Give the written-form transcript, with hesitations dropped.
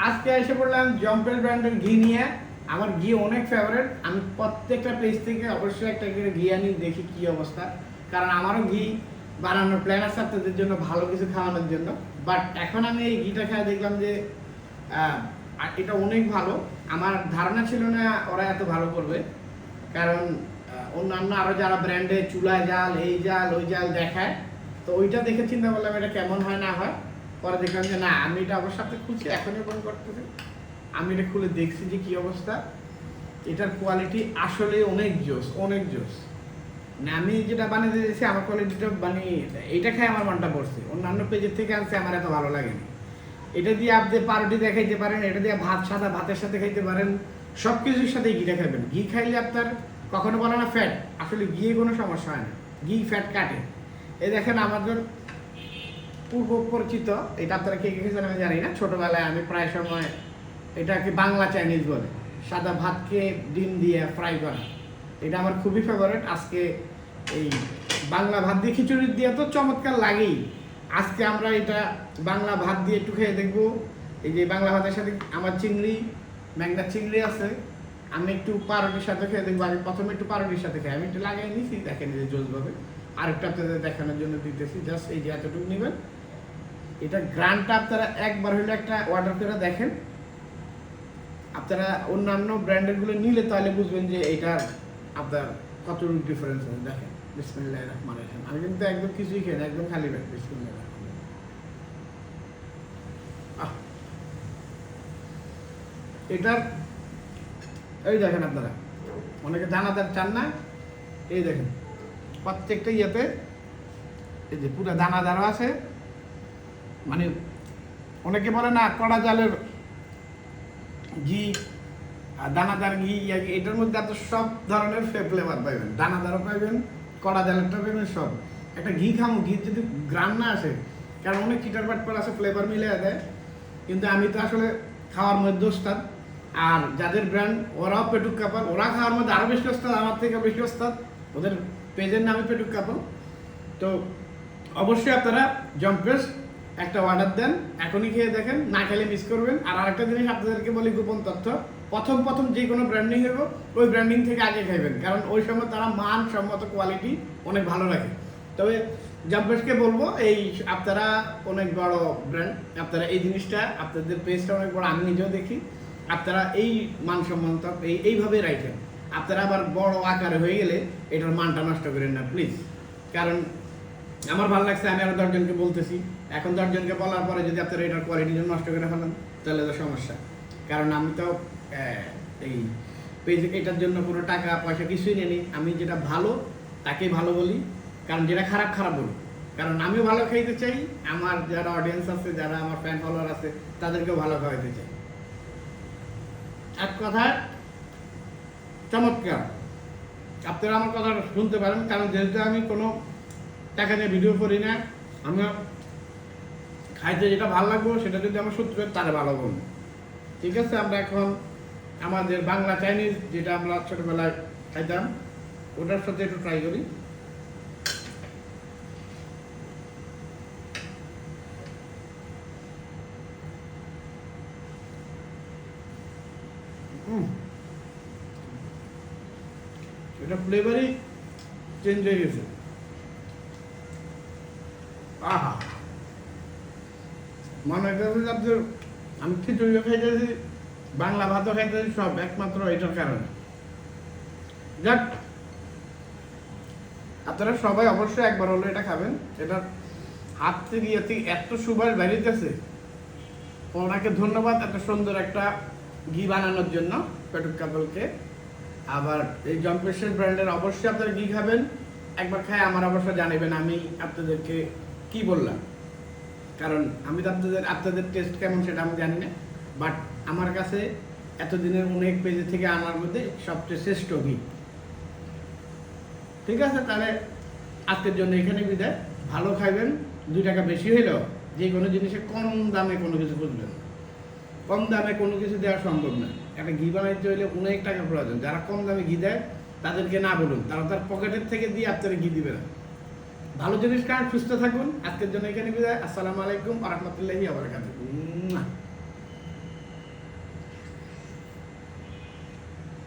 আজকে এসে পড়লাম জম্পেল ব্র্যান্ডের ঘি নিয়ে। আমার ঘি অনেক ফেভারিট। আমি প্রত্যেকটা পেজ থেকে অবশ্যই একটা করে ঘি আনি, দেখি কি অবস্থা। কারণ আমারও ঘি বানানোর প্ল্যান আছে আপনাদের জন্য, ভালো কিছু খাওয়ানোর জন্য। বাট এখন আমি এই ঘিটা খেয়ে দেখলাম যে এটা অনেক ভালো। আমার ধারণা ছিল না ওরা এত ভালো করবে, কারণ অন্যান্য আরও যারা ব্র্যান্ডে চুলায় জাল, এই জাল, ওই জাল দেখায়, তো ওইটা দেখে চিন্তা করলাম এটা কেমন হয় না হয়। পরে দেখলাম যে না, আমি এটা আমার সাথে খুলছি, এখনই বন্ধ করতেছি। আমি এটা খুলে দেখছি যে কি অবস্থা। এটার কোয়ালিটি আসলে অনেক জোস, অনেক জোস। মানে আমি যেটা বানিয়ে দিয়েছি আমার কোয়ালিটিটা বানিয়ে এইটা খাই আমার মনটা পড়ছে। অন্যান্য পেজের থেকে আনছে আমার এত ভালো লাগেনি। এটা দিয়ে আপনি পাউরুটি দিয়ে খাইতে পারেন, এটা দিয়ে ভাত, সাদা ভাতের সাথে খাইতে পারেন, সব কিছুর সাথে ঘিটা খাবেন। ঘি খাইলে আপনার কখনো বলে না ফ্যাট, আসলে ঘিয়ে কোনো সমস্যা হয় না, ঘি ফ্যাট কাটে। এই দেখেন আমাদের পূর্ব পরিচিত, এটা আপনারা কে কে খেয়েছেন আমি জানি না। ছোটবেলায় আমি প্রায় সময় এটাকে বাংলা চাইনিজ বলে, সাদা ভাতকে ডিম দিয়ে ফ্রাই করা, এটা আমার খুবই ফেভারিট। আজকে এই বাংলা ভাত দিয়ে খিচুড়ি দিয়ে তো চমৎকার লাগেই। আজকে আমরা এটা বাংলা ভাত দিয়ে একটু খেয়ে দেখবো। এই যে বাংলা ভাতের সাথে আমার চিংড়ি, ম্যাংদা চিংড়ি আছে, আমি একটু পাউরুটির সাথে খেয়ে দেখবো। আমি প্রথমে একটু পাউরুটির সাথে খাই, আমি একটু লাগিয়ে নিয়েছি, দেখেন যে জোসভাবে। আরেকটা আপনাদের দেখানোর জন্য দিতেছি, জাস্ট এই যে এতটুকু নেবেন। এটা গ্রানটা আপনারা একবার হইলে একটা অর্ডার করে দেখেন। আপনারা অন্যান্য ব্র্যান্ডেরগুলো নিলে তাহলে বুঝবেন যে এটা আপনার কতটুকু ডিফারেন্স আছে। দেখেন, বিসমিল্লাহির রহমানির রহিম। আমি কিন্তু একদম কিছুই খাই না, একদম খালি পেট। বিসমিল্লাহির রহমানির রহিম। এটার এই দেখেন আপনারা, অনেকে দানাদার চান না, এই দেখেন প্রত্যেকটা ইয়েতে এই যে পুরো দানাদারও আছে। মানে অনেকে বলে না কড়া জালের ঘি আর দানাদার ঘি, এটার মধ্যে এত সব ধরনের ফ্লেভার পাইবেন। দানাদারও পাইবেন, কড়া জালেরটা পাইবেন, সব। একটা ঘি খামো, ঘি যদি গ্রাম না আসে, কারণ অনেক চিটার বাটপার আছে ফ্লেভার মিলে দেয়, কিন্তু আমি তো আসলে খাওয়ার মধ্যে ওস্তাদ। আর যাদের ব্র্যান্ড ওরাও পেটুক কাপড়, ওরা খাওয়ার মধ্যে আরও বেশি ওস্তাদ, আমার থেকে বেশি ওস্তাদ। ওদের পেজের নামে পেটুক কাপড়। তো অবশ্যই আপনারা জম্পেস একটা অর্ডার দেন, এখনই খেয়ে দেখেন, না খেলে মিস করবেন। আর আরেকটা জিনিস আপনাদেরকে বলি, গোপন তথ্য, প্রথম যে কোনো ব্র্যান্ডিং হইব ওই ব্র্যান্ডিং থেকে আগে খাইবেন, কারণ ওই সময় তারা মানসম্মত কোয়ালিটি অনেক ভালো রাখে। তবে জম্পেসকে বলবো, এই আপনারা অনেক বড় ব্র্যান্ড, আপনারা এই জিনিসটা, আপনাদের পেজটা অনেক বড়, আমি নিজেও দেখি, আপনারা এই মানসম্মত এইভাবে রাখেন। আপনারা আবার বড় আকারে হয়ে গেলে এটার মানটা নষ্ট করেন না প্লিজ। কারণ আমার ভালো লাগছে, আমি আরো 10 জনকে বলতেছি। এখন 10 জনকে বলার পরে যদি আপনারা এটার কোয়ালিটি নষ্ট করে ফেলেন তাহলে তো সমস্যা। কারণ আমি তো এই পেজে এটার জন্য কোনো টাকা পয়সা কিছুই নেই। আমি যেটা ভালো তাকেই ভালো বলি, কারণ যেটা খারাপ খারাপ বলি। কারণ আমিও ভালো খাইতে চাই, আমার যারা অডিয়েন্স আছে, যারা আমার ফ্যান ফলোয়ার আছে, তাদেরকেও ভালো খাওয়াইতে চাই। এক কথায় চমৎকার। আপনারা আমার কথা শুনতে পারেন, কারণ যেহেতু আমি কোনো টাকা নিয়ে ভিডিও করি না, আমি খাইতে যেটা ভালো লাগবো সেটা যদি আমার সত্যি তাহলে ভালো বলবো। ঠিক আছে, আমরা এখন আমাদের বাংলা চাইনিজ যেটা আমরা ছোটবেলায় খাইতাম ওটার সাথে একটু ট্রাই করি। এটা ফ্লেভারই চেঞ্জ হয়ে গেছে। আহা, মনে হচ্ছে আপনার আমি খিচুড়িও খাইতেছি, বাংলা ভাতও খাইতেছি, সব একমাত্র এটার কারণে। যাক, আপনারা সবাই অবশ্যই একবার হলো এটা খাবেন। এটার হাত থেকে এত সুবাস বেরিয়েছে। ওনাকে ধন্যবাদ এত সুন্দর একটা ঘি বানানোর জন্য, পেটুক কাপলকে। আবার এই জম্পেশের ব্র্যান্ডের অবশ্যই আপনারা ঘি খাবেন, একবার খায় আমার অবশ্যই জানাবেন আমি আপনাদেরকে কি বললাম। কারণ আমি তো আপনাদের টেস্ট কেমন সেটা আমি জানি না, বাট আমার কাছে এতদিনের অনেক পেজে থেকে আনার মধ্যে সবচেয়ে শ্রেষ্ঠ ঘি। ঠিক আছে, তাহলে আজকের জন্য এখানে বিদায়। ভালো খাইবেন, 2 টাকা বেশি হইলেও যে কোনো জিনিসে কম দামে কোনো কিছু বুঝবেন। কম দামে কোনো কিছু দেওয়া সম্ভব না। একটা ঘি বানাইতে হইলে অনেক টাকা প্রয়োজন। যারা কম দামে ঘি দেয় তাদেরকে না বলুন, তারা তার পকেটের থেকে দিয়ে আপনারা ঘি দিবে না। ভালো জিনিস খান, সুস্থ থাকুন। আজকের জন্য এখানে বিদায়। আসসালামু আলাইকুম ওয়া রাহমাতুল্লাহি ওয়া বারাকাতুহু।